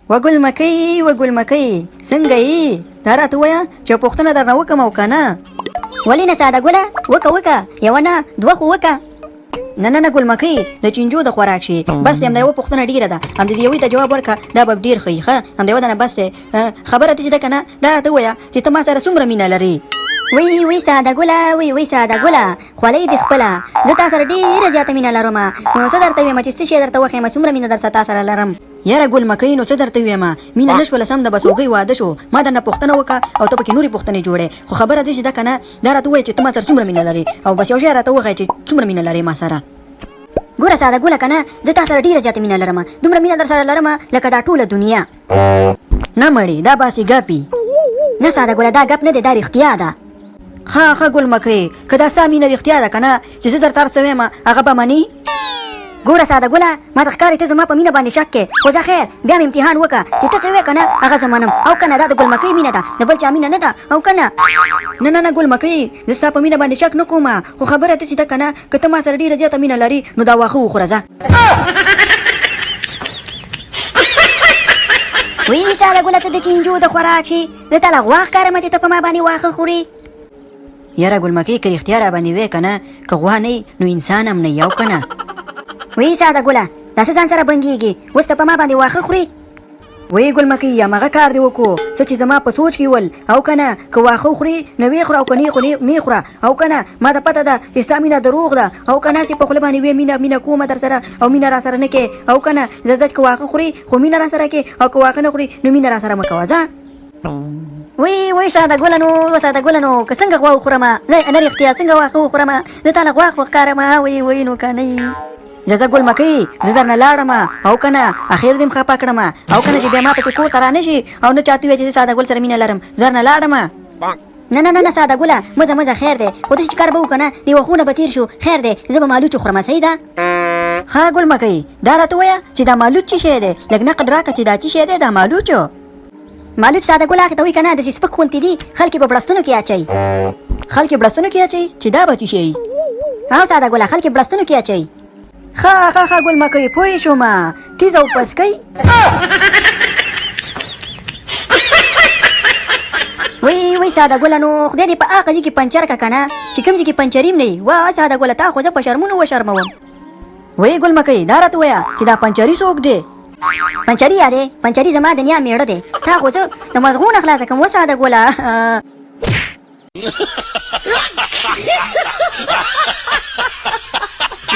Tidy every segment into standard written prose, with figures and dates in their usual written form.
وګل مکۍ څنګه یې؟ دا راته ووایه چې پوښتنه درنه وکړم او که نه. ولې نه ساده ګله، وکه یوه نه دوه خو وکه. نه ګل مکۍ د چینجو د خوراک شي بس دی. همدا یوه پوښتنه ډېره ده، همدې د یوې ته جواب ورکړه دا به ډېر ښه وي. ښه همدا یوه ده نه بس دی. خبره داسې ده که نه، دا راته ووایه چې ته ما سره څومره مینه لرې؟ وی ساده ګله خولۍ دې خپله، زه تا سره ډېره زیاته مینه لرم. نو څه درته ویم چې څه شی درته وښیم، څومره مینه در سره تا سره لرم. یاره ګل مکۍ نو څه درته ویم، مینه نه شوله سم ده، بس هغوی واده شو، ما درنه پوښتنه وکړه او ته پکې نورې پوښتنې جوړې. خو خبره داسې ده که نه، دا راته ووایه چې ته ما سره څومره مینه لرې او بس یو شی راته وښایه چې څومره مینه لرې ما سره. ګوره ساده ګله که نه، زه تا سره ډېره زیاته مینه لرم، دومره مینه در سره لرم لکه دا ټوله دنیا. نه مړې دا باسې ګپي. نه ساده ګله دا ګپ نه دی، دا رښتیا ده. ښه ګل مکۍ که دا ستا مینه رښتیا ده که نه چې زه درته هر څه ویم هغه به منې؟ ګوره ساده ګله ما ته ښکاري ته زما په مینه باندې شک کې، خو زه خیر بیا مې امتحان وکړه چې ته څه وایې که نه هغه زه منم، او که نه دا د ګل مکۍ مینه ده، د بل چا مینه نه ده، او که نه. نه ګل مکۍ زه ستا په مینه باندې شک نه کوم، خو خبره داسې ده که نه که ته ما سره ډېره زیاته مینه لرې نو دا واښه وخوره ځه. وی ساده ګله ته د چینجو د خوراک شي، زه تا له غوا ښکارم چې ته په ما باندې واښه خورې. یاره ګل مکۍ که رښتیا را باندې وې که نه، که غوا نه نو انسان هم نه یې او که نه. وی ساده ګله دا څه ځان سره بنګېږي، اوس ته په ما باندې واښه خورې. وی ګل مکۍ همغه کار دې وکړو څه چې زما په سوچ کې ول، او که نه که واښه وخورې نو ویې خوره او که نه خو مې خوره، او که نه ما ته پته ده چې ستا مینه دروغ ده، او که نه چې په خوله باندې وې مینه کومه در سره او مینه را سره نه کې، او که نه زه که واښه خورې خو مینه را سره کې، او که واښه نه خورې نو مینه را سره مه کوه ځه. وی ساده ګله نو که څنګه غوا وخورم، نه رښتیا څنګه واښه وخورم، زه تا له غوا ښکارم. وی نو که نه زه ګل مکۍ زه درنه لاړم او که نه اخر دې م خفه کړم، او که نه چې بیا ما پسې کور ته را نه شي او نه چاته وایې چې زه ساده ګل سره مینه لرم، زه درنه لاړم. نه ساده ګله مزه خیر دی، خو داسې چې کار به وکړه نه د وښونه به تېر شو، خیر دی زه به مالوچ وخورم. صحیح ده. ښه ګل مکۍ دا راته ووایه چې دا مالوچ څه شی دی، لږ نقد راکړه چې دا څه شی دی دا مالوچ. مالوچ ساده ګله هغې ته وایي که نه داسې سپک غوندې دي، خلک یې په بړستنو کې اچوي. خلک یې بړستنو کې اچوي چې دا به څه شی؟ او ساده ګله خلک یې بړستنو کې اچوي. ښه ګل مکۍ پوه شوم، تیزه وپسکۍ. وی ساده ګله نو خدای دې په هغه ځای کې پنچر که که نه چې کوم ځای کې پنچریم نه وي. وا ساده ګله تا خو زه په شرمونو وشرموم. وی ګل مکۍ دا راته ووایه چې دا پنچري څوک دی؟ پنچري یادې پنچري زما د نیا میړه دی، تا خو زه د مزغو نه خلاصه کړم. و ساده ګله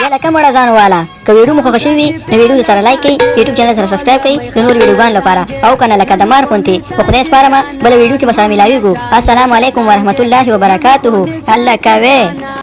یا لکه مړه ځان واله که ویډیو مو خوښه شوې وي نو ویډیو سره لایک کړئ، یوټیوب چینل سره سبسکرایب کړئ د نور ویډیوګانو لپاره، او که نه لکه د مار غوندې په خدای سپارم بله ویډیو کې به سره ملاویږو. السلام علیکم ورحمة الله وبرکاته. الله کوې.